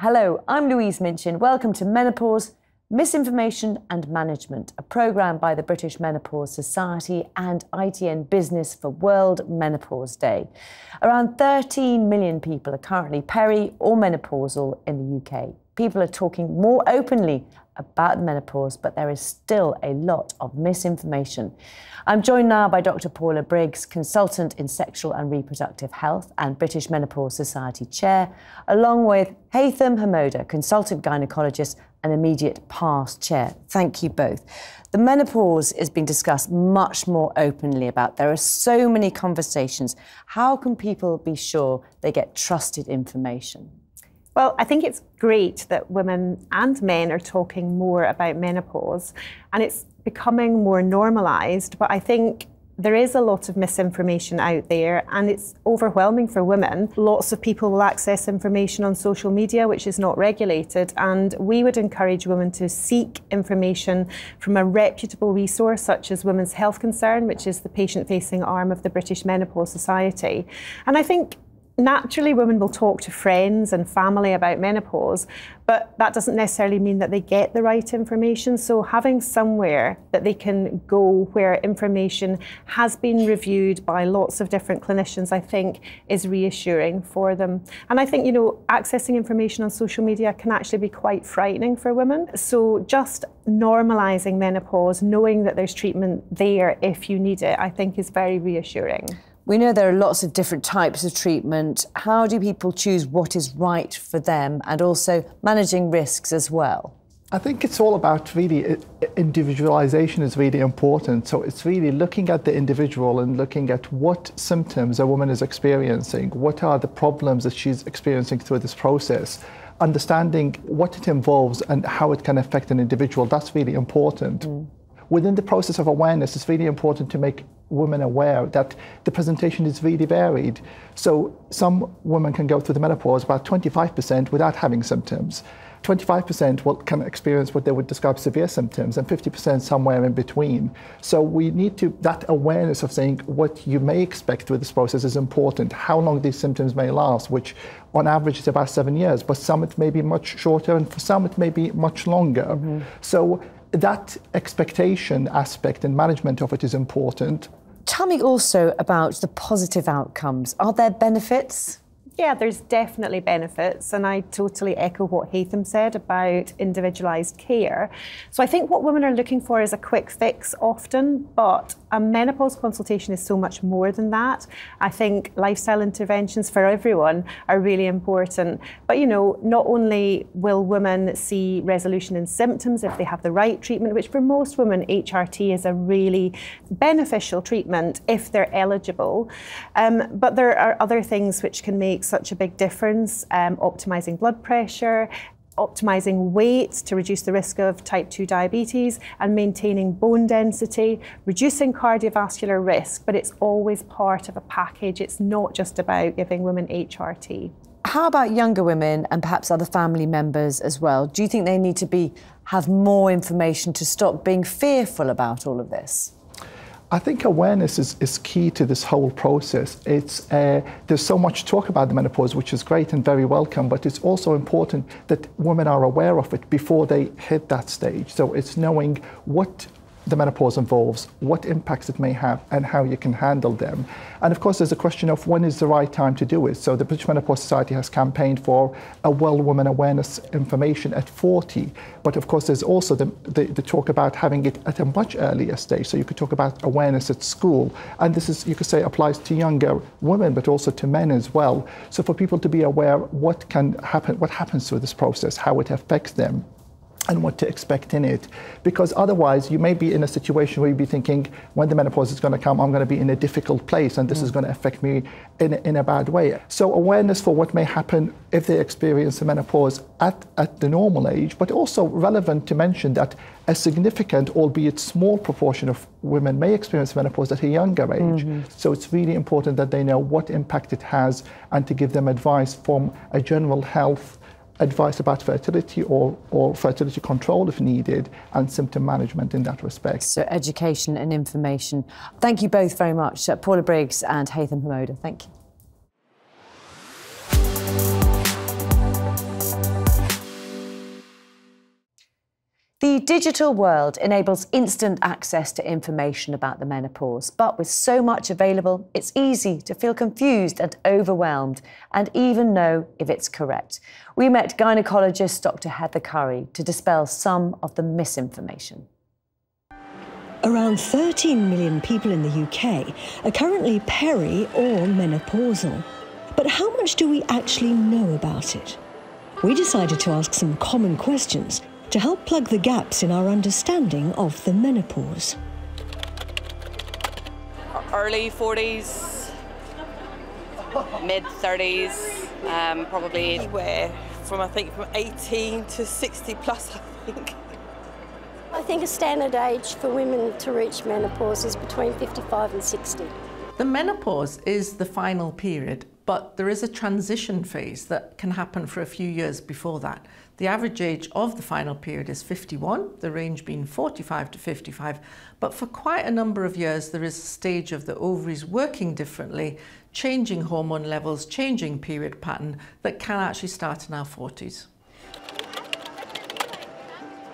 Hello, I'm Louise Minchin. Welcome to Menopause, Misinformation and Management, a programme by the British Menopause Society and ITN Business for World Menopause Day. Around 13 million people are currently peri or menopausal in the UK. People are talking more openly about menopause, but there is still a lot of misinformation. I'm joined now by Dr. Paula Briggs, consultant in sexual and reproductive health and British Menopause Society chair, along with Haytham Hamoda, consultant gynaecologist and immediate past chair. Thank you both. The menopause is being discussed much more openly about. There are so many conversations. How can people be sure they get trusted information? Well, I think it's great that women and men are talking more about menopause, and it's becoming more normalised, but I think there is a lot of misinformation out there and it's overwhelming for women. Lots of people will access information on social media which is not regulated, and we would encourage women to seek information from a reputable resource such as Women's Health Concern, which is the patient-facing arm of the British Menopause Society. And I think naturally, women will talk to friends and family about menopause, but that doesn't necessarily mean that they get the right information. So having somewhere that they can go where information has been reviewed by lots of different clinicians, I think is reassuring for them. And I think, you know, accessing information on social media can actually be quite frightening for women. So just normalising menopause, knowing that there's treatment there if you need it, I think is very reassuring. We know there are lots of different types of treatment. How do people choose what is right for them, and also managing risks as well? I think it's all about really individualization is really important. So it's really looking at the individual and looking at what symptoms a woman is experiencing, what are the problems that she's experiencing through this process, understanding what it involves and how it can affect an individual. That's really important. Within the process of awareness, it's really important to make women aware that the presentation is really varied. So some women can go through the menopause about 25% without having symptoms. 25% can experience what they would describe severe symptoms, and 50% somewhere in between. So we need to, that awareness of saying what you may expect with this process is important. How long these symptoms may last, which on average is about 7 years, but some it may be much shorter, and for some it may be much longer. So that expectation aspect and management of it is important. Tell me also about the positive outcomes. Are there benefits? Yeah, there's definitely benefits, and I totally echo what Haytham said about individualised care. So I think what women are looking for is a quick fix often, but a menopause consultation is so much more than that. I think lifestyle interventions for everyone are really important. But you know, not only will women see resolution in symptoms if they have the right treatment, which for most women HRT is a really beneficial treatment if they're eligible, but there are other things which can make such a big difference, optimising blood pressure, optimising weight to reduce the risk of type 2 diabetes, and maintaining bone density, reducing cardiovascular risk, but it's always part of a package. It's not just about giving women HRT. How about younger women and perhaps other family members as well? Do you think they need to have more information to stop being fearful about all of this? I think awareness is key to this whole process. There's so much talk about the menopause, which is great and very welcome, but it's also important that women are aware of it before they hit that stage. So it's knowing what the menopause involves, what impacts it may have, and how you can handle them. And of course, there's a question of when is the right time to do it. So the British Menopause Society has campaigned for a well-woman awareness information at 40. But of course, there's also the talk about having it at a much earlier stage. So you could talk about awareness at school. And this is, you could say, applies to younger women, but also to men as well. So for people to be aware what can happen, what happens through this process, how it affects them, and what to expect in it. Because otherwise you may be in a situation where you'll be thinking, when the menopause is going to come, I'm going to be in a difficult place and this is going to affect me in a bad way. So awareness for what may happen if they experience the menopause at the normal age, but also relevant to mention that a significant, albeit small proportion of women may experience menopause at a younger age. So it's really important that they know what impact it has and to give them advice from a general health advice about fertility or fertility control if needed, and symptom management in that respect. So education and information. Thank you both very much, Paula Briggs and Haytham Hamoda. Thank you. The digital world enables instant access to information about the menopause, but with so much available, it's easy to feel confused and overwhelmed and even know if it's correct. We met gynaecologist Dr. Heather Curry to dispel some of the misinformation. Around 13 million people in the UK are currently peri or menopausal. But how much do we actually know about it? We decided to ask some common questions to help plug the gaps in our understanding of the menopause. Early 40s, mid 30s, probably anywhere from 18 to 60 plus, I think. I think a standard age for women to reach menopause is between 55 and 60. The menopause is the final period, but there is a transition phase that can happen for a few years before that. The average age of the final period is 51, the range being 45 to 55, but for quite a number of years there is a stage of the ovaries working differently, changing hormone levels, changing period pattern that can actually start in our 40s.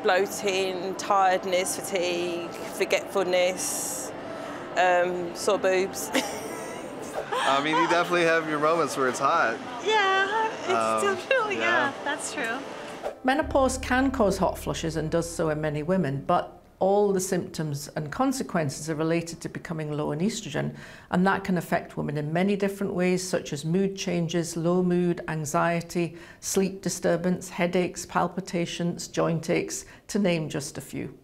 Bloating, tiredness, fatigue, forgetfulness, sore boobs. I mean, you definitely have your moments where it's hot. Yeah, it's definitely, yeah, that's true. Menopause can cause hot flushes and does so in many women, but all the symptoms and consequences are related to becoming low in estrogen, and that can affect women in many different ways, such as mood changes, low mood, anxiety, sleep disturbance, headaches, palpitations, joint aches, to name just a few.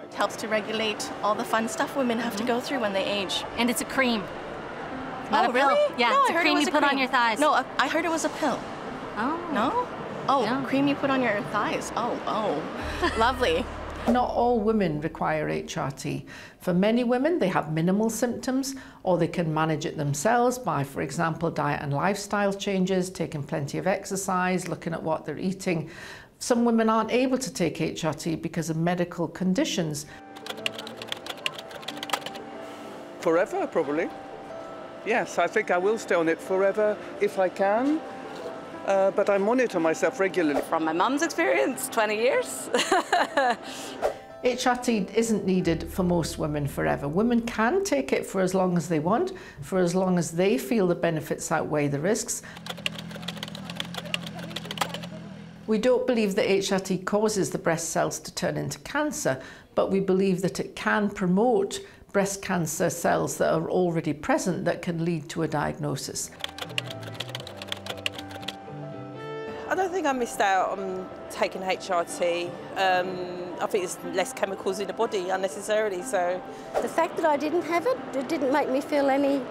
It helps to regulate all the fun stuff women have to go through when they age. And it's a cream. Not oh, a pill. really? Yeah, no, it's I heard a cream it was you a put cream. on your thighs. No, I heard it was a pill. Oh. No? Oh, No. cream you put on your thighs. Oh, lovely. Not all women require HRT. For many women, they have minimal symptoms, or they can manage it themselves by, for example, diet and lifestyle changes, taking plenty of exercise, looking at what they're eating. Some women aren't able to take HRT because of medical conditions. Forever, probably. Yes, I think I will stay on it forever if I can. But I monitor myself regularly. From my mum's experience, 20 years. HRT isn't needed for most women forever. Women can take it for as long as they want, for as long as they feel the benefits outweigh the risks. We don't believe that HRT causes the breast cells to turn into cancer, but we believe that it can promote breast cancer cells that are already present that can lead to a diagnosis. I don't think I missed out on taking HRT. I think there's less chemicals in the body unnecessarily, so. The fact that I didn't have it didn't make me feel any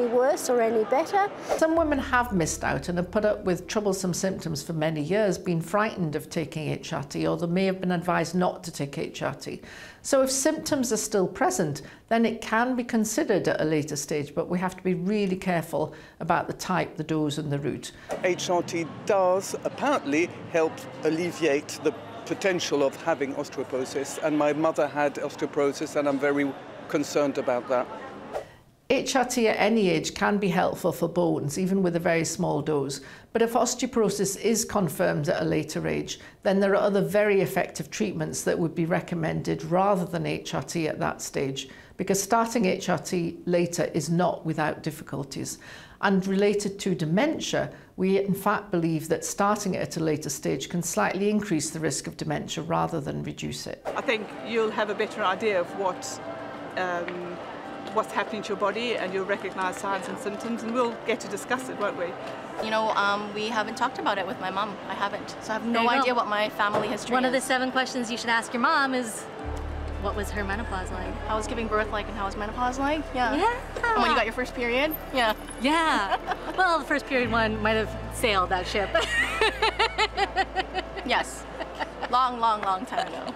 worse or any better. Some women have missed out and have put up with troublesome symptoms for many years, been frightened of taking HRT, or they may have been advised not to take HRT. So if symptoms are still present, then it can be considered at a later stage, but we have to be really careful about the type, the dose and the route. HRT does apparently help alleviate the potential of having osteoporosis, and my mother had osteoporosis, and I'm very concerned about that. HRT at any age can be helpful for bones, even with a very small dose. But if osteoporosis is confirmed at a later age, then there are other very effective treatments that would be recommended rather than HRT at that stage, because starting HRT later is not without difficulties. And related to dementia, we in fact believe that starting it at a later stage can slightly increase the risk of dementia rather than reduce it. I think you'll have a better idea of what's happening to your body, and you'll recognise signs and symptoms, and we'll get to discuss it, won't we? You know, we haven't talked about it with my mum. I haven't. So I have no idea what my family history is. One of the 7 questions you should ask your mom is, what was her menopause like? How was giving birth like, and how was menopause like? Yeah. Yeah. And when you got your first period? Yeah. Yeah. Well, the first period one might have sailed that ship. Yes. Long time ago.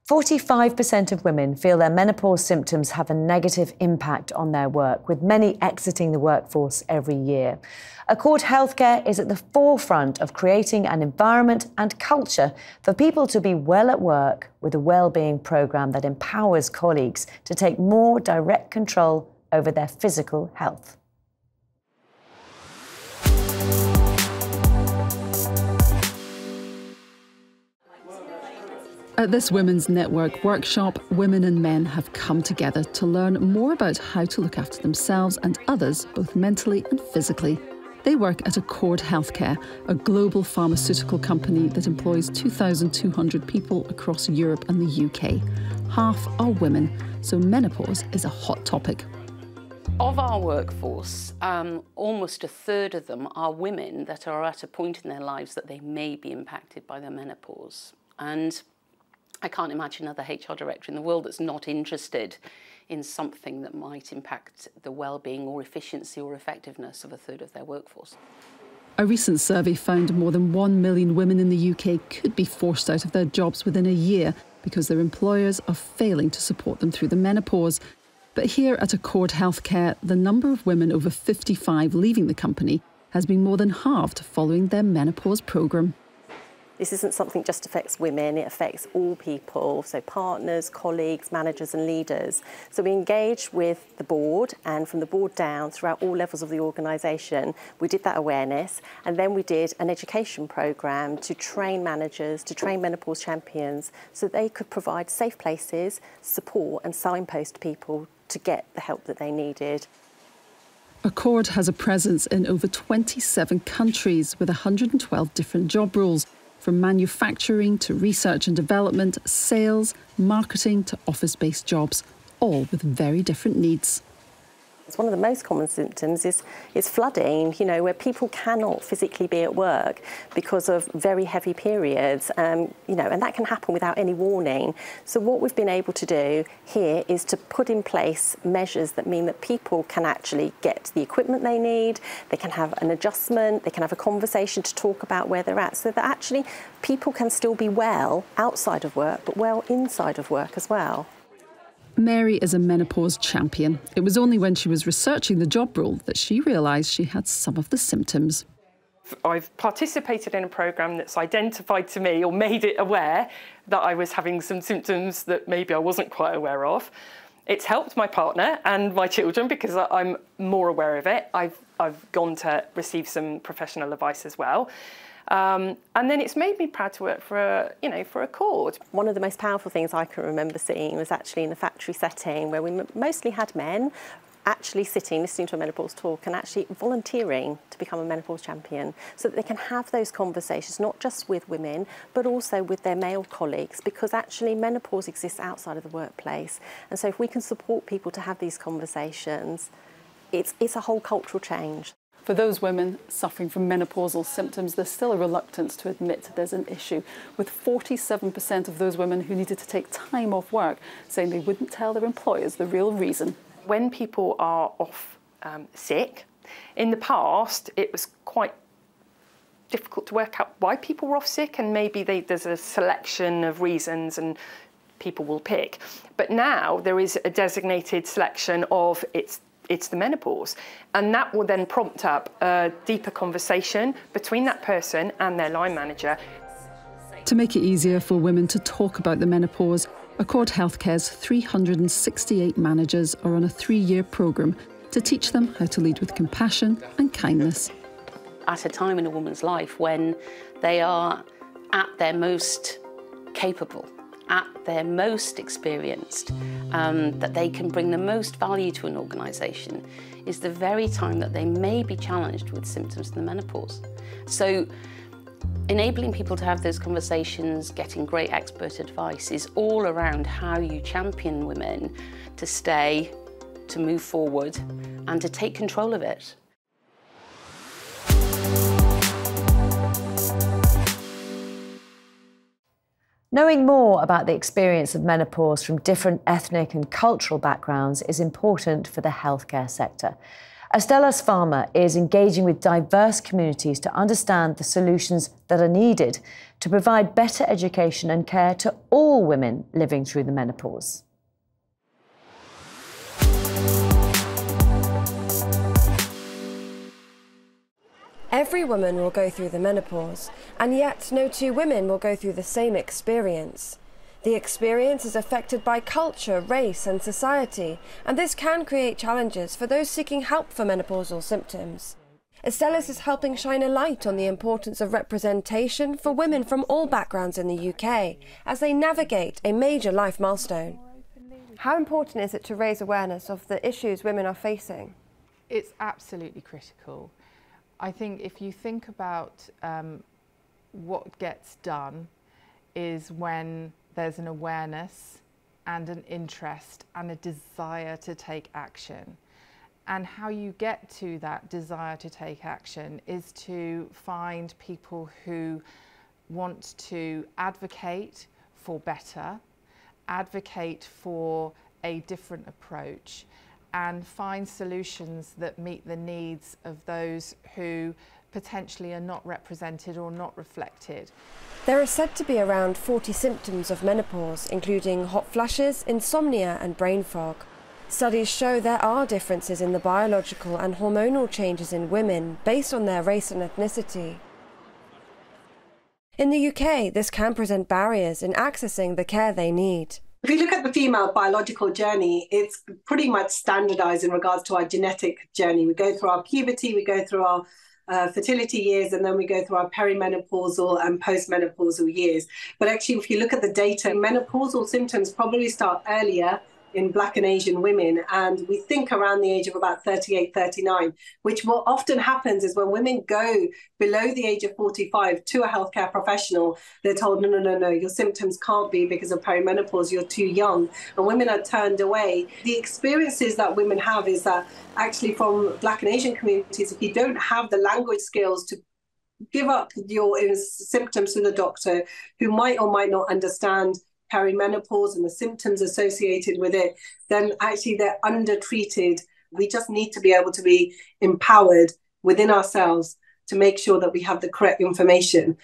45% of women feel their menopause symptoms have a negative impact on their work, with many exiting the workforce every year. Accord Healthcare is at the forefront of creating an environment and culture for people to be well at work with a wellbeing programme that empowers colleagues to take more direct control over their physical health. At this Women's Network workshop, women and men have come together to learn more about how to look after themselves and others, both mentally and physically. They work at Accord Healthcare, a global pharmaceutical company that employs 2,200 people across Europe and the UK. Half are women, so menopause is a hot topic. Of our workforce, almost a third of them are women that are at a point in their lives that they may be impacted by their menopause. And I can't imagine another HR director in the world that's not interested in something that might impact the well-being or efficiency or effectiveness of a third of their workforce. A recent survey found more than 1 million women in the UK could be forced out of their jobs within a year because their employers are failing to support them through the menopause. But here at Accord Healthcare, the number of women over 55 leaving the company has been more than halved following their menopause programme. This isn't something that just affects women, it affects all people, so partners, colleagues, managers and leaders. So we engage with the board, and from the board down throughout all levels of the organisation, we did that awareness, and then we did an education programme to train managers, to train menopause champions, so they could provide safe places, support and signpost people to get the help that they needed. Accord has a presence in over 27 countries with 112 different job roles, from manufacturing to research and development, sales, marketing to office-based jobs, all with very different needs. One of the most common symptoms is flooding, where people cannot physically be at work because of very heavy periods, and that can happen without any warning. So what we've been able to do here is to put in place measures that mean that people can actually get the equipment they need, they can have an adjustment, they can have a conversation to talk about where they're at, so that actually people can still be well outside of work, but well inside of work as well. Mary is a menopause champion. It was only when she was researching the job role that she realised she had some of the symptoms. I've participated in a programme that's identified to me or made it aware that I was having some symptoms that maybe I wasn't quite aware of. It's helped my partner and my children because I'm more aware of it. I've gone to receive some professional advice as well. And then it's made me proud to work for Accord. One of the most powerful things I can remember seeing was actually in a factory setting where we mostly had men actually sitting, listening to a menopause talk and actually volunteering to become a menopause champion so that they can have those conversations, not just with women, but also with their male colleagues, because actually menopause exists outside of the workplace. And so if we can support people to have these conversations, it's a whole cultural change. For those women suffering from menopausal symptoms, there's still a reluctance to admit there's an issue, with 47% of those women who needed to take time off work saying they wouldn't tell their employers the real reason. When people are off sick, in the past it was quite difficult to work out why people were off sick, and maybe there's a selection of reasons and people will pick. But now there is a designated selection of it's the menopause, and that will then prompt up a deeper conversation between that person and their line manager. To make it easier for women to talk about the menopause, Accord Healthcare's 368 managers are on a 3-year programme to teach them how to lead with compassion and kindness. At a time in a woman's life when they are at their most capable, at their most experienced, that they can bring the most value to an organisation, is the very time that they may be challenged with symptoms of the menopause. So enabling people to have those conversations, getting great expert advice, is all around how you champion women to stay, to move forward and to take control of it. Knowing more about the experience of menopause from different ethnic and cultural backgrounds is important for the healthcare sector. Astellas Pharma is engaging with diverse communities to understand the solutions that are needed to provide better education and care to all women living through the menopause. Every woman will go through the menopause, and yet no two women will go through the same experience. The experience is affected by culture, race and society, and this can create challenges for those seeking help for menopausal symptoms. Astellas is helping shine a light on the importance of representation for women from all backgrounds in the UK as they navigate a major life milestone. How important is it to raise awareness of the issues women are facing? It's absolutely critical. I think if you think about what gets done is when there's an awareness and an interest and a desire to take action. And how you get to that desire to take action is to find people who want to advocate for better, advocate for a different approach, and find solutions that meet the needs of those who potentially are not represented or not reflected. There are said to be around 40 symptoms of menopause, including hot flushes, insomnia and brain fog. Studies show there are differences in the biological and hormonal changes in women based on their race and ethnicity. In the UK, this can present barriers in accessing the care they need. If you look at the female biological journey, it's pretty much standardized in regards to our genetic journey. We go through our puberty, we go through our fertility years, and then we go through our perimenopausal and postmenopausal years. But actually, if you look at the data, menopausal symptoms probably start earlier in Black and Asian women, and we think around the age of about 38, 39, which what often happens is when women go below the age of 45 to a healthcare professional, they're told, no, your symptoms can't be because of perimenopause, you're too young, and women are turned away. The experiences that women have is that actually from Black and Asian communities, if you don't have the language skills to give up your symptoms to the doctor, who might or might not understand perimenopause and the symptoms associated with it, then actually they're undertreated. We just need to be able to be empowered within ourselves to make sure that we have the correct information.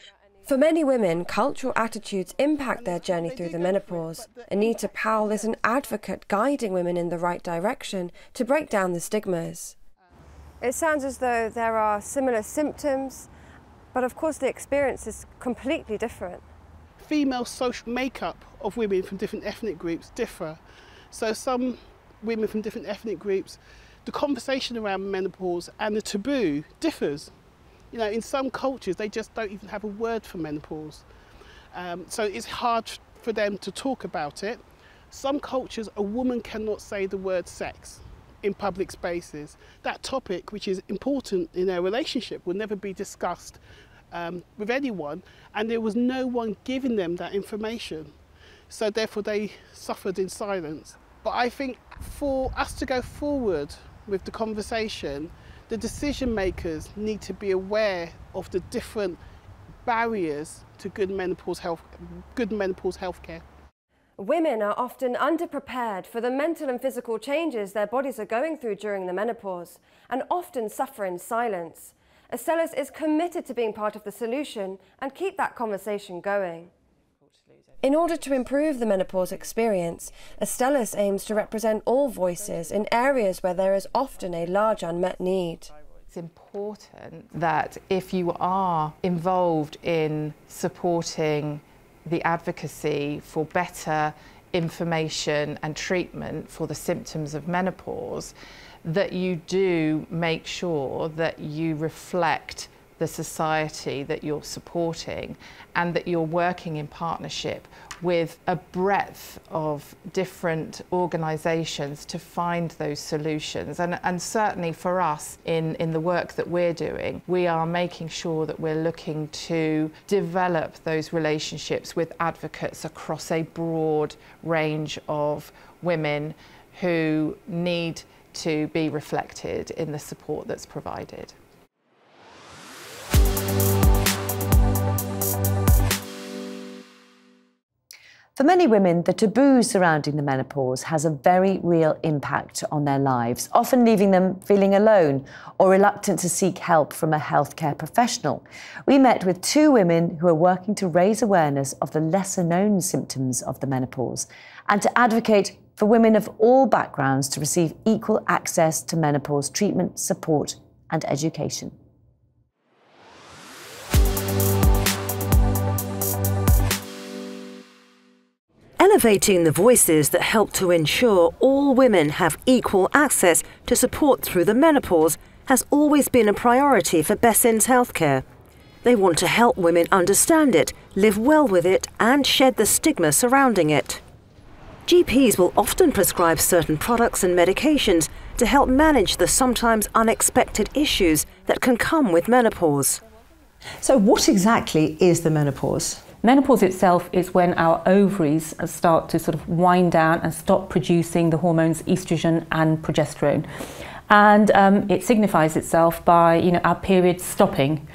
For many women, cultural attitudes impact their journey through the menopause. Anita Powell is an advocate guiding women in the right direction to break down the stigmas. It sounds as though there are similar symptoms, but of course the experience is completely different. Female social makeup of women from different ethnic groups differ. So some women from different ethnic groups, the conversation around menopause and the taboo differs. You know, in some cultures, they just don't even have a word for menopause. So it's hard for them to talk about it. Some cultures, a woman cannot say the word sex in public spaces. That topic, which is important in their relationship, will never be discussed with anyone, and there was no one giving them that information. So therefore they suffered in silence. But I think for us to go forward with the conversation, the decision makers need to be aware of the different barriers to good menopause healthcare. Women are often underprepared for the mental and physical changes their bodies are going through during the menopause, and often suffer in silence. Astellas is committed to being part of the solution and keep that conversation going. In order to improve the menopause experience, Astellas aims to represent all voices in areas where there is often a large unmet need. It's important that if you are involved in supporting the advocacy for better information and treatment for the symptoms of menopause, that you do make sure that you reflect the society that you're supporting and that you're working in partnership with a breadth of different organisations to find those solutions. And certainly for us in the work that we're doing, we are making sure that we're looking to develop those relationships with advocates across a broad range of women who need to be reflected in the support that's provided. For many women, the taboo surrounding the menopause has a very real impact on their lives, often leaving them feeling alone or reluctant to seek help from a healthcare professional. We met with 2 women who are working to raise awareness of the lesser-known symptoms of the menopause and to advocate for women of all backgrounds to receive equal access to menopause treatment, support and education. Elevating the voices that help to ensure all women have equal access to support through the menopause has always been a priority for BMS Healthcare. They want to help women understand it, live well with it and shed the stigma surrounding it. GPs will often prescribe certain products and medications to help manage the sometimes unexpected issues that can come with menopause. So what exactly is the menopause? Menopause itself is when our ovaries start to sort of wind down and stop producing the hormones estrogen and progesterone. And it signifies itself by, our periods stopping.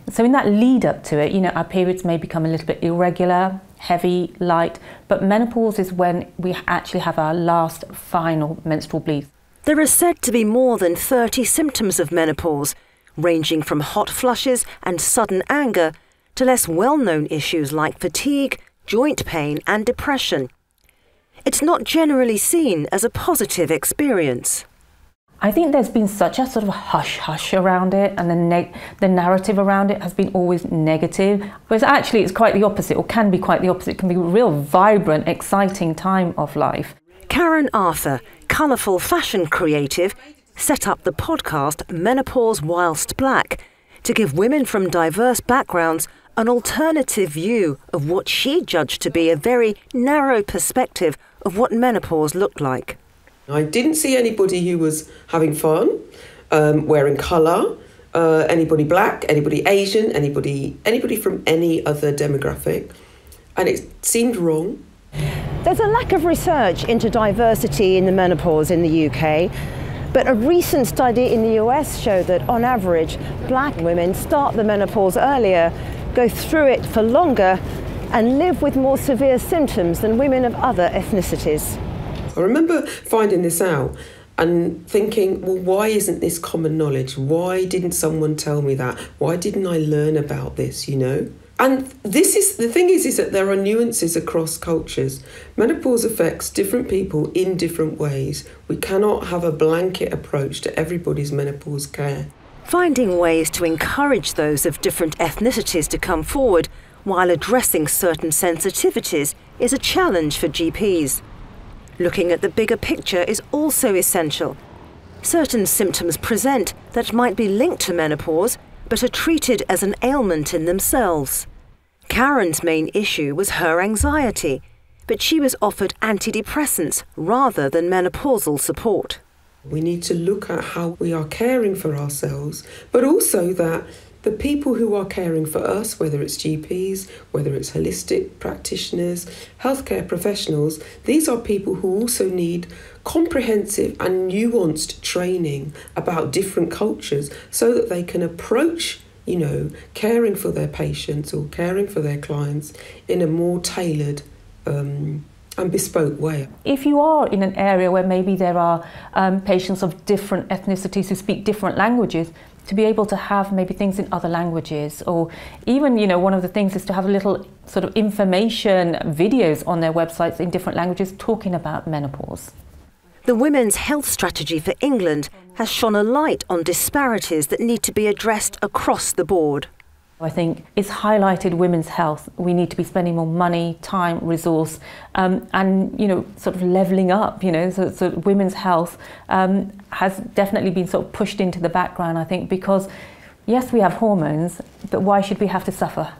So in that lead up to it, our periods may become a little bit irregular, heavy, light, but menopause is when we actually have our last final menstrual bleed. There are said to be more than 30 symptoms of menopause, ranging from hot flushes and sudden anger to less well-known issues like fatigue, joint pain and depression. It's not generally seen as a positive experience. I think there's been such a sort of hush-hush around it, and the narrative around it has been always negative, whereas actually it's quite the opposite, or can be quite the opposite. It can be a real vibrant, exciting time of life. Karen Arthur, colourful fashion creative, set up the podcast Menopause Whilst Black to give women from diverse backgrounds an alternative view of what she judged to be a very narrow perspective of what menopause looked like. I didn't see anybody who was having fun, wearing colour, anybody black, anybody Asian, anybody from any other demographic, and it seemed wrong. There's a lack of research into diversity in the menopause in the UK, but a recent study in the US showed that on average, black women start the menopause earlier, go through it for longer, and live with more severe symptoms than women of other ethnicities. I remember finding this out and thinking, well, why isn't this common knowledge? Why didn't someone tell me that? Why didn't I learn about this, And the thing is that there are nuances across cultures. Menopause affects different people in different ways. We cannot have a blanket approach to everybody's menopause care. Finding ways to encourage those of different ethnicities to come forward while addressing certain sensitivities is a challenge for GPs. Looking at the bigger picture is also essential. Certain symptoms present that might be linked to menopause but are treated as an ailment in themselves. Karen's main issue was her anxiety, but she was offered antidepressants rather than menopausal support. We need to look at how we are caring for ourselves, but also that the people who are caring for us, whether it's GPs, whether it's holistic practitioners, healthcare professionals, these are people who also need comprehensive and nuanced training about different cultures so that they can approach, caring for their patients or caring for their clients in a more tailored and bespoke way. If you are in an area where maybe there are patients of different ethnicities who speak different languages, to be able to have maybe things in other languages, or even, one of the things is to have a little sort of information videos on their websites in different languages talking about menopause. The Women's Health Strategy for England has shone a light on disparities that need to be addressed across the board. I think it's highlighted women's health. We need to be spending more money, time, resource, and sort of levelling up. So women's health has definitely been sort of pushed into the background. I think because yes, we have hormones, but why should we have to suffer?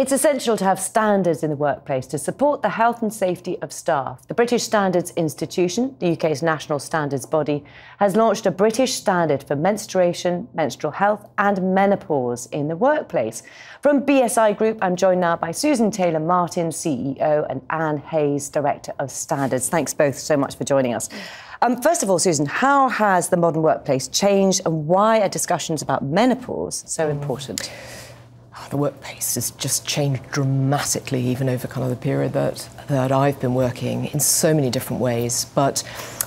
It's essential to have standards in the workplace to support the health and safety of staff. The British Standards Institution, the UK's national standards body, has launched a British standard for menstruation, menstrual health and menopause in the workplace. From BSI Group, I'm joined now by Susan Taylor-Martin, CEO, and Anne Hayes, Director of Standards. Thanks both so much for joining us. First of all, Susan, how has the modern workplace changed and why are discussions about menopause so important? The workplace has just changed dramatically, even over kind of the period that I've been working, in so many different ways. But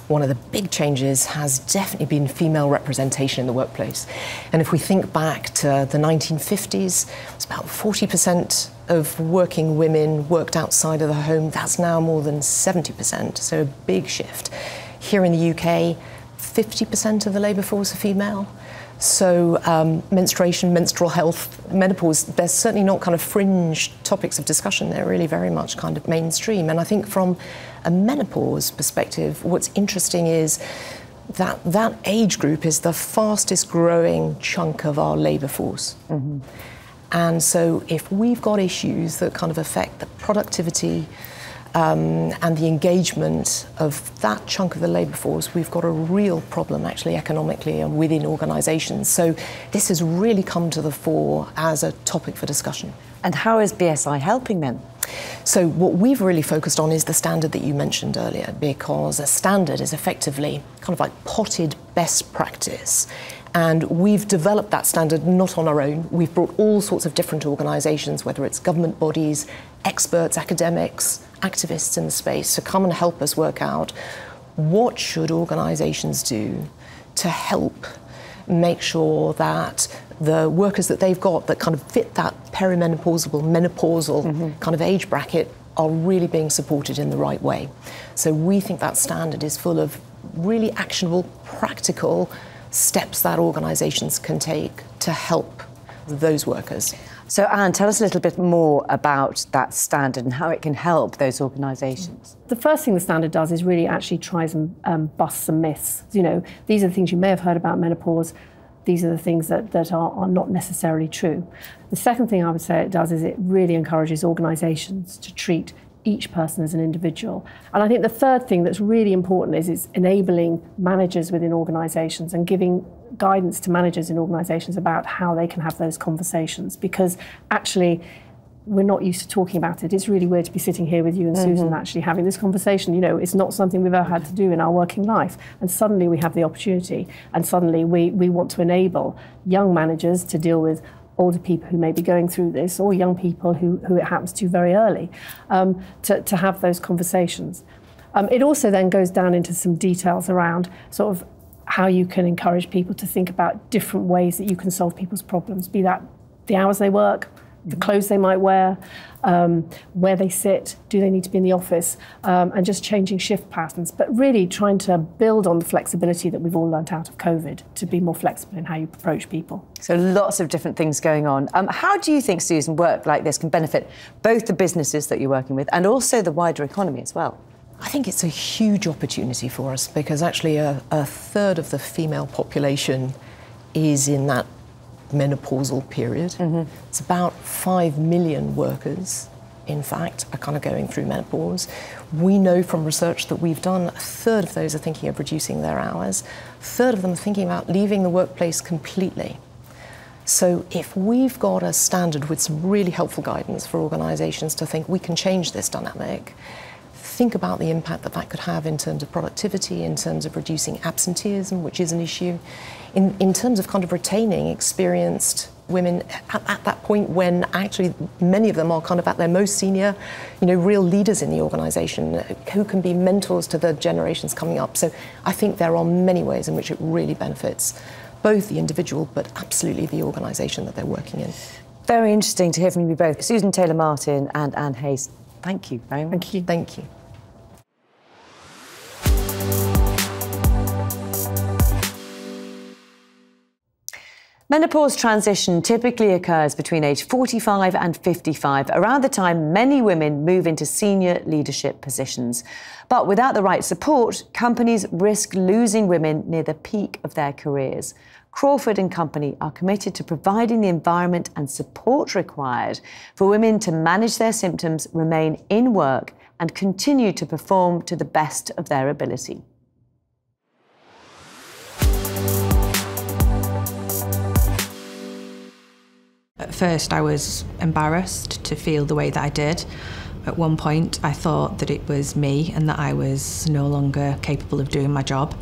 one of the big changes has definitely been female representation in the workplace. And if we think back to the 1950s, it's about 40% of working women worked outside of the home. That's now more than 70%, so a big shift. Here in the UK, 50% of the labour force are female. So menstruation, menstrual health, menopause, they're certainly not kind of fringe topics of discussion. They're really very much kind of mainstream. And I think from a menopause perspective, what's interesting is that that age group is the fastest growing chunk of our labour force. Mm-hmm. And so if we've got issues that kind of affect the productivity and the engagement of that chunk of the labour force, we've got a real problem actually economically and within organisations. So this has really come to the fore as a topic for discussion. And how is BSI helping then? So what we've really focused on is the standard that you mentioned earlier, because a standard is effectively kind of like potted best practice. And we've developed that standard not on our own. We've brought all sorts of different organisations, whether it's government bodies, experts, academics, activists in the space, to come and help us work out what should organisations do to help make sure that the workers that they've got that kind of fit that perimenopausal, menopausal kind of age bracket are really being supported in the right way. So we think that standard is full of really actionable, practical steps that organisations can take to help those workers. So Anne, tell us a little bit more about that standard and how it can help those organisations. The first thing the standard does is really actually tries and busts some myths. You know, these are the things you may have heard about menopause. These are the things that are not necessarily true. The second thing I would say it does is it really encourages organisations to treat each person as an individual. And I think the third thing that's really important is it's enabling managers within organisations and giving guidance to managers in organisations about how they can have those conversations, because actually we're not used to talking about it. It's really weird to be sitting here with you and Susan actually having this conversation. You know, it's not something we've ever had to do in our working life. And suddenly we have the opportunity, and suddenly we want to enable young managers to deal with older people who may be going through this, or young people who it happens to very early, to have those conversations. It also then goes down into some details around sort of how you can encourage people to think about different ways that you can solve people's problems, be that the hours they work, the clothes they might wear, where they sit, do they need to be in the office, and just changing shift patterns, but really trying to build on the flexibility that we've all learnt out of COVID to be more flexible in how you approach people. So lots of different things going on. How do you think, Susan, work like this can benefit both the businesses that you're working with and also the wider economy as well? I think it's a huge opportunity for us, because actually a third of the female population is in that menopausal period. It's about 5 million workers, in fact, are kind of going through menopause. We know from research that we've done, a third of those are thinking of reducing their hours. A third of them are thinking about leaving the workplace completely. So if we've got a standard with some really helpful guidance for organisations to think we can change this dynamic, think about the impact that that could have in terms of productivity, in terms of reducing absenteeism, which is an issue, in terms of kind of retaining experienced women at that point when actually many of them are kind of at their most senior, you know, real leaders in the organisation who can be mentors to the generations coming up. So I think there are many ways in which it really benefits both the individual but absolutely the organisation that they're working in. Very interesting to hear from you both. Susan Taylor-Martin and Anne Hayes, thank you very much. Thank you. Thank you. Menopause transition typically occurs between age 45 and 55, around the time many women move into senior leadership positions. But without the right support, companies risk losing women near the peak of their careers. Crawford & Company are committed to providing the environment and support required for women to manage their symptoms, remain in work, and continue to perform to the best of their ability. At first I was embarrassed to feel the way that I did. At one point I thought that it was me and that I was no longer capable of doing my job.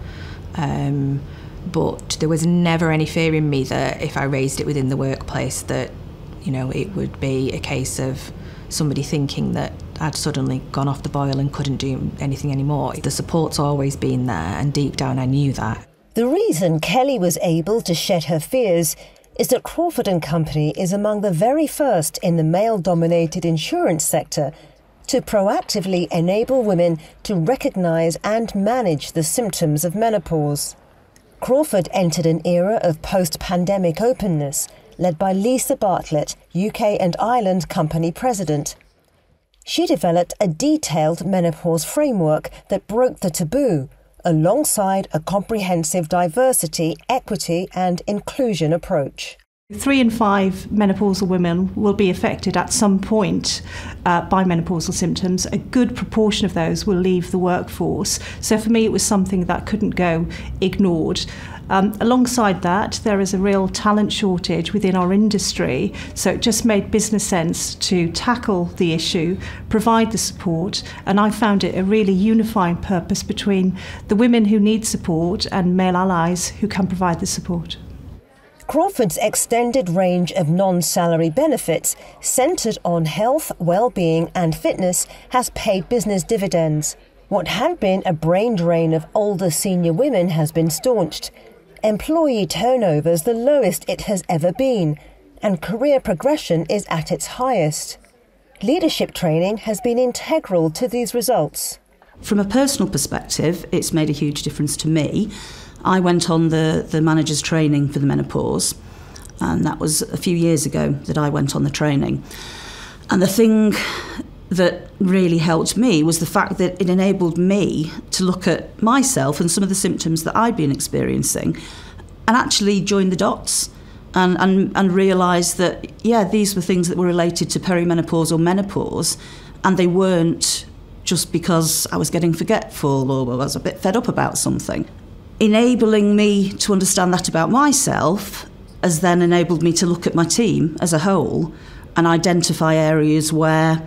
But there was never any fear in me that if I raised it within the workplace that, you know, it would be a case of somebody thinking that I'd suddenly gone off the boil and couldn't do anything anymore. The support's always been there, and deep down I knew that. The reason Kelly was able to shed her fears is that Crawford & Company is among the very first in the male-dominated insurance sector to proactively enable women to recognise and manage the symptoms of menopause. Crawford entered an era of post-pandemic openness, led by Lisa Bartlett, UK and Ireland company president. She developed a detailed menopause framework that broke the taboo, alongside a comprehensive diversity, equity and inclusion approach. 3 in 5 menopausal women will be affected at some point by menopausal symptoms. A good proportion of those will leave the workforce. So for me, it was something that couldn't go ignored. Alongside that, there is a real talent shortage within our industry, so it just made business sense to tackle the issue, provide the support, and I found it a really unifying purpose between the women who need support and male allies who can provide the support. Crawford's extended range of non-salary benefits, centred on health, well-being and fitness, has paid business dividends. What had been a brain drain of older senior women has been staunched. Employee turnover is the lowest it has ever been, and career progression is at its highest. Leadership training has been integral to these results. From a personal perspective, it's made a huge difference to me. I went on the manager's training for the menopause, and that was a few years ago that I went on the training. And the thing that really helped me was the fact that it enabled me to look at myself and some of the symptoms that I'd been experiencing and actually join the dots and realise that, yeah, these were things that were related to perimenopause or menopause, and they weren't just because I was getting forgetful or I was a bit fed up about something. Enabling me to understand that about myself has then enabled me to look at my team as a whole and identify areas where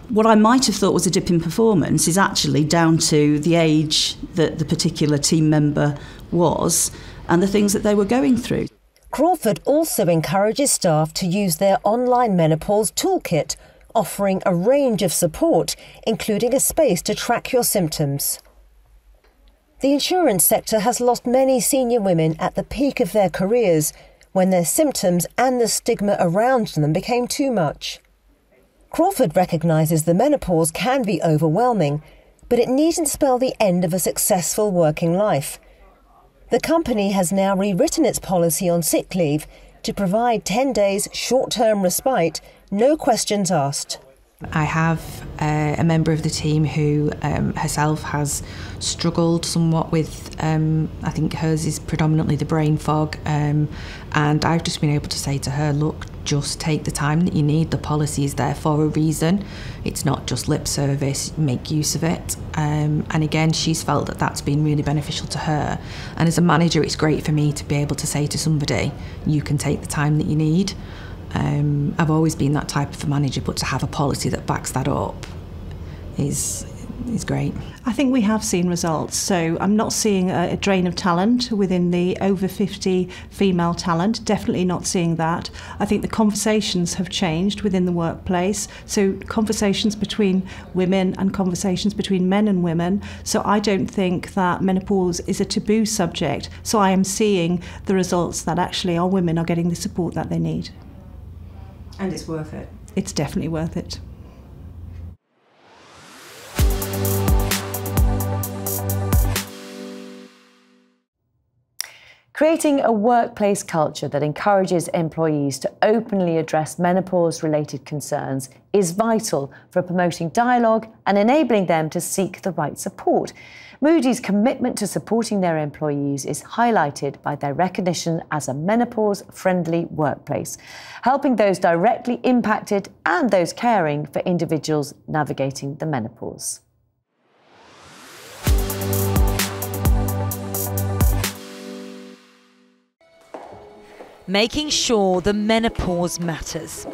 what I might have thought was a dip in performance is actually down to the age that the particular team member was and the things that they were going through. Crawford also encourages staff to use their online menopause toolkit, offering a range of support, including a space to track your symptoms. The insurance sector has lost many senior women at the peak of their careers, when their symptoms and the stigma around them became too much. Crawford recognises the menopause can be overwhelming, but it needn't spell the end of a successful working life. The company has now rewritten its policy on sick leave to provide 10 days short-term respite, no questions asked. I have a member of the team who herself has struggled somewhat with, I think hers is predominantly the brain fog, and I've just been able to say to her, look, just take the time that you need. The policy is there for a reason. It's not just lip service, make use of it. And again, she's felt that that's been really beneficial to her. And as a manager, it's great for me to be able to say to somebody, you can take the time that you need. I've always been that type of a manager, but to have a policy that backs that up is great. I think we have seen results, so I'm not seeing a drain of talent within the over 50 female talent, definitely not seeing that. I think the conversations have changed within the workplace, so conversations between women and conversations between men and women, so I don't think that menopause is a taboo subject, so I am seeing the results that actually our women are getting the support that they need. And it's worth it. It's definitely worth it. Creating a workplace culture that encourages employees to openly address menopause-related concerns is vital for promoting dialogue and enabling them to seek the right support. Moody's commitment to supporting their employees is highlighted by their recognition as a menopause-friendly workplace, helping those directly impacted and those caring for individuals navigating the menopause. Making sure the menopause matters.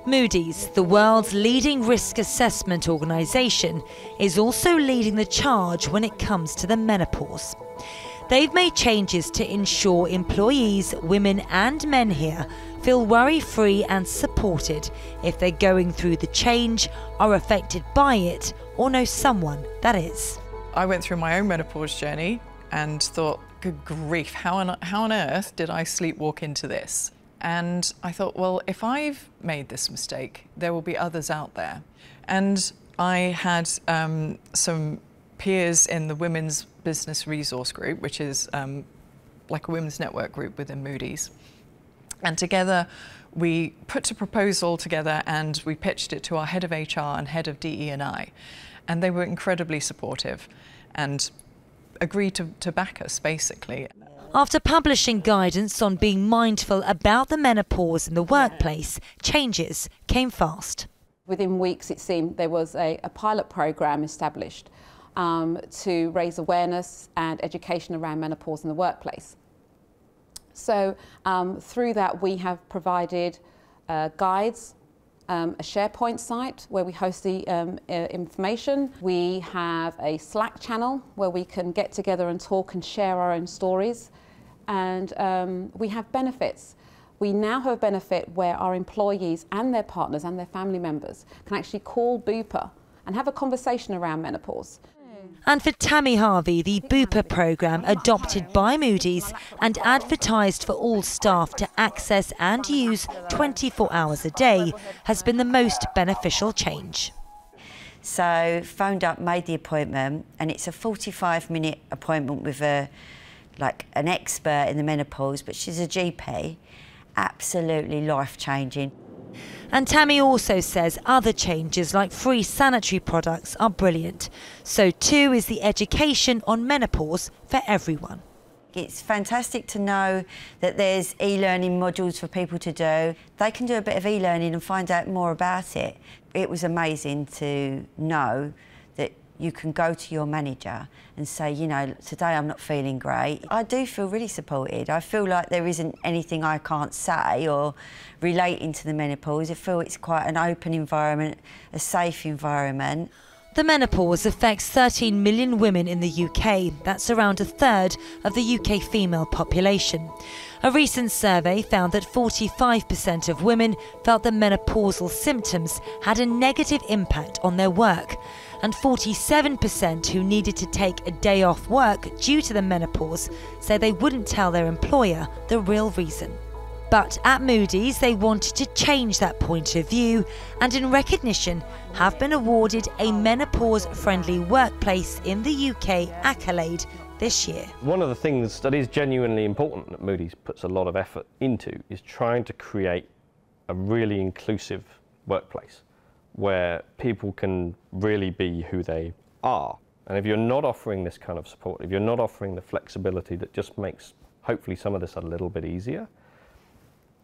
Moody's, the world's leading risk assessment organisation, is also leading the charge when it comes to the menopause. They've made changes to ensure employees, women and men here, feel worry-free and supported if they're going through the change, are affected by it, or know someone that is. I went through my own menopause journey and thought, good grief, how on earth did I sleepwalk into this? And I thought, well, if I've made this mistake, there will be others out there. And I had some peers in the Women's Business Resource Group, which is like a women's network group within Moody's. And together we put a proposal together and we pitched it to our head of HR and head of DE&I. And they were incredibly supportive and agreed to back us, basically. After publishing guidance on being mindful about the menopause in the workplace, changes came fast. Within weeks, it seemed, there was a pilot programme established to raise awareness and education around menopause in the workplace. So through that, we have provided guides, a SharePoint site where we host the information. We have a Slack channel where we can get together and talk and share our own stories. And we have benefits. We now have a benefit where our employees and their partners and their family members can actually call Bupa and have a conversation around menopause. And for Tammy Harvey, the Bupa programme adopted by Moody's and advertised for all staff to access and use 24 hours a day has been the most beneficial change. So phoned up, made the appointment, and it's a 45-minute appointment with an expert in the menopause, but she's a GP. Absolutely life-changing. And Tammy also says other changes like free sanitary products are brilliant. So too is the education on menopause for everyone. It's fantastic to know that there's e-learning modules for people to do. They can do a bit of e-learning and find out more about it. It was amazing to know that you can go to your manager and say, you know, today I'm not feeling great. I do feel really supported. I feel like there isn't anything I can't say or relating to the menopause. I feel it's quite an open environment, a safe environment. The menopause affects 13 million women in the UK. That's around a third of the UK female population. A recent survey found that 45% of women felt that menopausal symptoms had a negative impact on their work, and 47% who needed to take a day off work due to the menopause say they wouldn't tell their employer the real reason. But at Moody's, they wanted to change that point of view and in recognition have been awarded a menopause-friendly workplace in the UK accolade this year. One of the things that is genuinely important that Moody's puts a lot of effort into is trying to create a really inclusive workplace where people can really be who they are. And if you're not offering this kind of support, if you're not offering the flexibility that just makes hopefully some of this a little bit easier,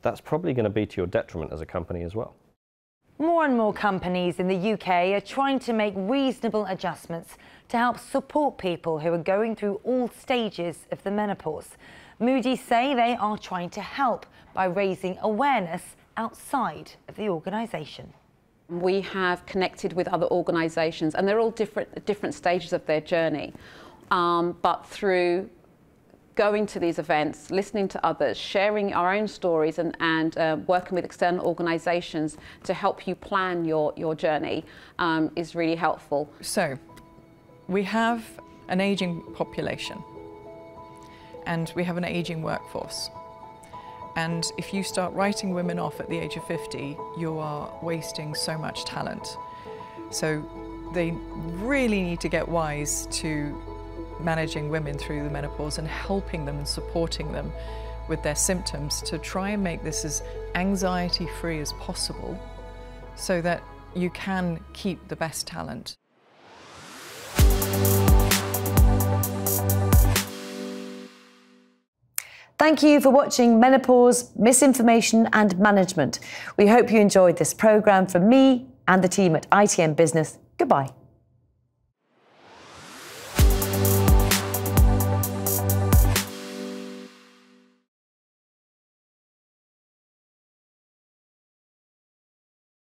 that's probably going to be to your detriment as a company as well. More and more companies in the UK are trying to make reasonable adjustments to help support people who are going through all stages of the menopause. Moody's say they are trying to help by raising awareness outside of the organisation. We have connected with other organisations and they're all different stages of their journey, but through going to these events, listening to others, sharing our own stories and working with external organisations to help you plan your journey is really helpful. So, we have an ageing population and we have an ageing workforce. And if you start writing women off at the age of 50, you are wasting so much talent. So they really need to get wise to managing women through the menopause and helping them and supporting them with their symptoms to try and make this as anxiety-free as possible so that you can keep the best talent. Thank you for watching Menopause, Misinformation and Management. We hope you enjoyed this programme from me and the team at ITN Business. Goodbye.